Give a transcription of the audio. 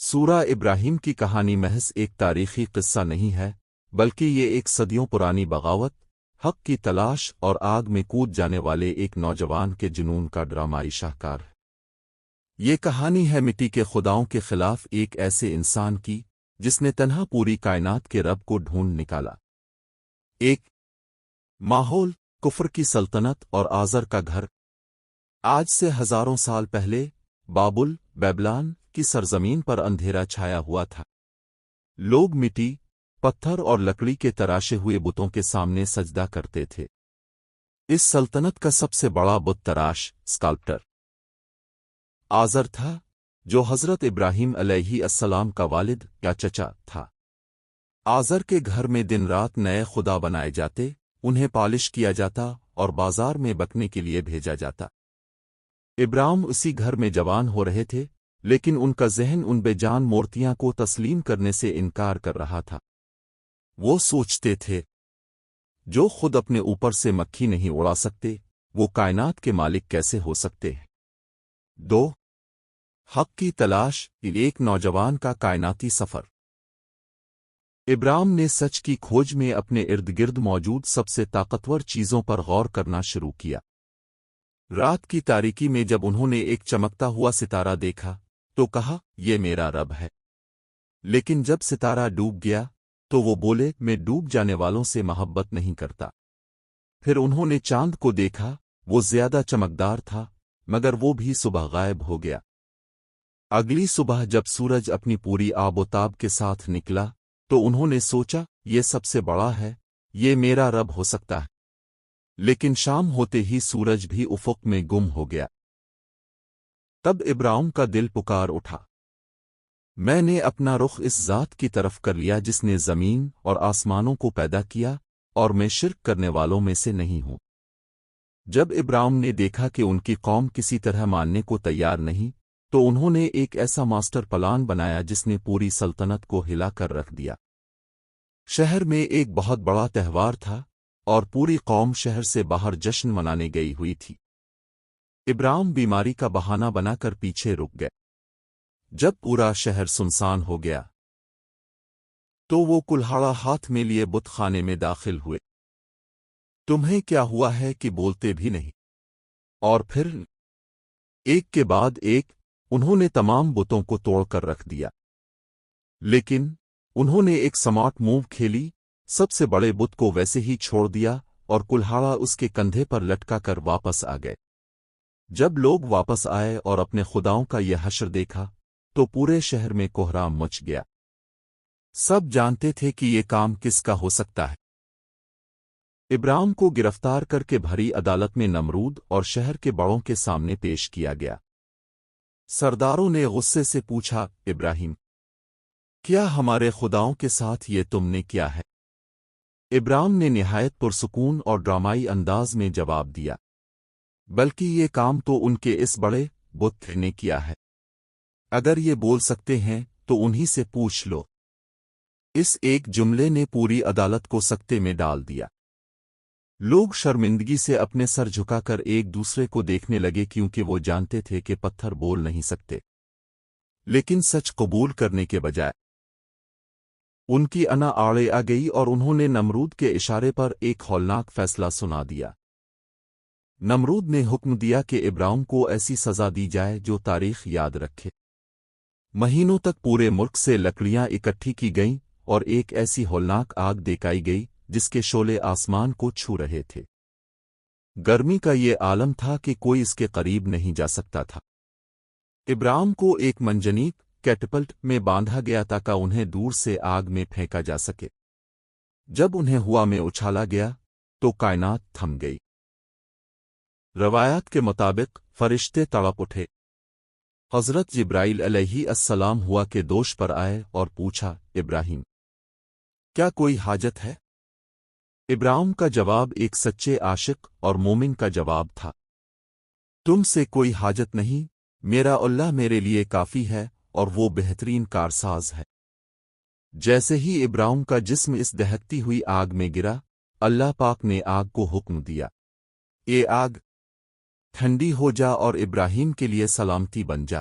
سورہ ابراہیم کی کہانی محض ایک تاریخی قصہ نہیں ہے، بلکہ یہ ایک صدیوں پرانی بغاوت، حق کی تلاش اور آگ میں کود جانے والے ایک نوجوان کے جنون کا ڈرامائی شاہکار ہے۔ یہ کہانی ہے مٹی کے خداؤں کے خلاف ایک ایسے انسان کی جس نے تنہا پوری کائنات کے رب کو ڈھونڈ نکالا۔ ایک ماحول، کفر کی سلطنت اور آزر کا گھر۔ آج سے ہزاروں سال پہلے بابل بیبلان کی سرزمین پر اندھیرا چھایا ہوا تھا۔ لوگ مٹی، پتھر اور لکڑی کے تراشے ہوئے بتوں کے سامنے سجدہ کرتے تھے۔ اس سلطنت کا سب سے بڑا بت تراش اسکالپٹر آزر تھا، جو حضرت ابراہیم علیہ السلام کا والد یا چچا تھا۔ آزر کے گھر میں دن رات نئے خدا بنائے جاتے، انہیں پالش کیا جاتا اور بازار میں بکنے کے لیے بھیجا جاتا۔ ابراہیم اسی گھر میں جوان ہو رہے تھے، لیکن ان کا ذہن ان بے جان مورتیاں کو تسلیم کرنے سے انکار کر رہا تھا۔ وہ سوچتے تھے، جو خود اپنے اوپر سے مکھی نہیں اڑا سکتے، وہ کائنات کے مالک کیسے ہو سکتے ہیں؟ دو حق کی تلاش، ایک نوجوان کا کائناتی سفر۔ ابراہیم نے سچ کی کھوج میں اپنے ارد گرد موجود سب سے طاقتور چیزوں پر غور کرنا شروع کیا۔ رات کی تاریکی میں جب انہوں نے ایک چمکتا ہوا ستارہ دیکھا تو کہا، یہ میرا رب ہے۔ لیکن جب ستارہ ڈوب گیا تو وہ بولے، میں ڈوب جانے والوں سے محبت نہیں کرتا۔ پھر انہوں نے چاند کو دیکھا، وہ زیادہ چمکدار تھا، مگر وہ بھی صبح غائب ہو گیا۔ اگلی صبح جب سورج اپنی پوری آب و تاب کے ساتھ نکلا تو انہوں نے سوچا، یہ سب سے بڑا ہے، یہ میرا رب ہو سکتا ہے۔ لیکن شام ہوتے ہی سورج بھی افق میں گم ہو گیا۔ تب ابراہیم کا دل پکار اٹھا، میں نے اپنا رخ اس ذات کی طرف کر لیا جس نے زمین اور آسمانوں کو پیدا کیا، اور میں شرک کرنے والوں میں سے نہیں ہوں۔ جب ابراہیم نے دیکھا کہ ان کی قوم کسی طرح ماننے کو تیار نہیں، تو انہوں نے ایک ایسا ماسٹر پلان بنایا جس نے پوری سلطنت کو ہلا کر رکھ دیا۔ شہر میں ایک بہت بڑا تہوار تھا اور پوری قوم شہر سے باہر جشن منانے گئی ہوئی تھی۔ ابراہیم بیماری کا بہانہ بنا کر پیچھے رک گئے۔ جب پورا شہر سنسان ہو گیا تو وہ کلہاڑا ہاتھ میں لیے بت خانے میں داخل ہوئے۔ تمہیں کیا ہوا ہے کہ بولتے بھی نہیں؟ اور پھر ایک کے بعد ایک انہوں نے تمام بتوں کو توڑ کر رکھ دیا۔ لیکن انہوں نے ایک سمارٹ موو کھیلی، سب سے بڑے بت کو ویسے ہی چھوڑ دیا اور کلہاڑا اس کے کندھے پر لٹکا کر واپس آ گئے۔ جب لوگ واپس آئے اور اپنے خداؤں کا یہ حشر دیکھا تو پورے شہر میں کوہرام مچ گیا۔ سب جانتے تھے کہ یہ کام کس کا ہو سکتا ہے۔ ابراہیم کو گرفتار کر کے بھری عدالت میں نمرود اور شہر کے بڑوں کے سامنے پیش کیا گیا۔ سرداروں نے غصے سے پوچھا، ابراہیم، کیا ہمارے خداؤں کے ساتھ یہ تم نے کیا ہے؟ ابراہیم نے نہایت پرسکون اور ڈرامائی انداز میں جواب دیا، بلکہ یہ کام تو ان کے اس بڑے بت نے کیا ہے۔ اگر یہ بول سکتے ہیں تو انہی سے پوچھ لو۔ اس ایک جملے نے پوری عدالت کو سکتے میں ڈال دیا۔ لوگ شرمندگی سے اپنے سر جھکا کر ایک دوسرے کو دیکھنے لگے، کیونکہ وہ جانتے تھے کہ پتھر بول نہیں سکتے۔ لیکن سچ قبول کرنے کے بجائے ان کی انا آڑے آ گئی اور انہوں نے نمرود کے اشارے پر ایک ہولناک فیصلہ سنا دیا۔ نمرود نے حکم دیا کہ ابراہیم کو ایسی سزا دی جائے جو تاریخ یاد رکھے۔ مہینوں تک پورے ملک سے لکڑیاں اکٹھی کی گئیں اور ایک ایسی ہولناک آگ دکھائی گئی جس کے شعلے آسمان کو چھو رہے تھے۔ گرمی کا یہ عالم تھا کہ کوئی اس کے قریب نہیں جا سکتا تھا۔ ابراہیم کو ایک منجنیق کیٹپلٹ میں باندھا گیا تاکہ انہیں دور سے آگ میں پھینکا جا سکے۔ جب انہیں ہوا میں اچھالا گیا تو کائنات تھم گئی۔ روایات کے مطابق فرشتے تڑپ اٹھے۔ حضرت جبرائیل علیہ السلام ہوا کے دوش پر آئے اور پوچھا، ابراہیم، کیا کوئی حاجت ہے؟ ابراہیم کا جواب ایک سچے عاشق اور مومن کا جواب تھا، تم سے کوئی حاجت نہیں، میرا اللہ میرے لیے کافی ہے اور وہ بہترین کارساز ہے۔ جیسے ہی ابراہیم کا جسم اس دہکتی ہوئی آگ میں گرا، اللہ پاک نے آگ کو حکم دیا، اے آگ، ٹھنڈی ہو جا اور ابراہیم کے لیے سلامتی بن جا۔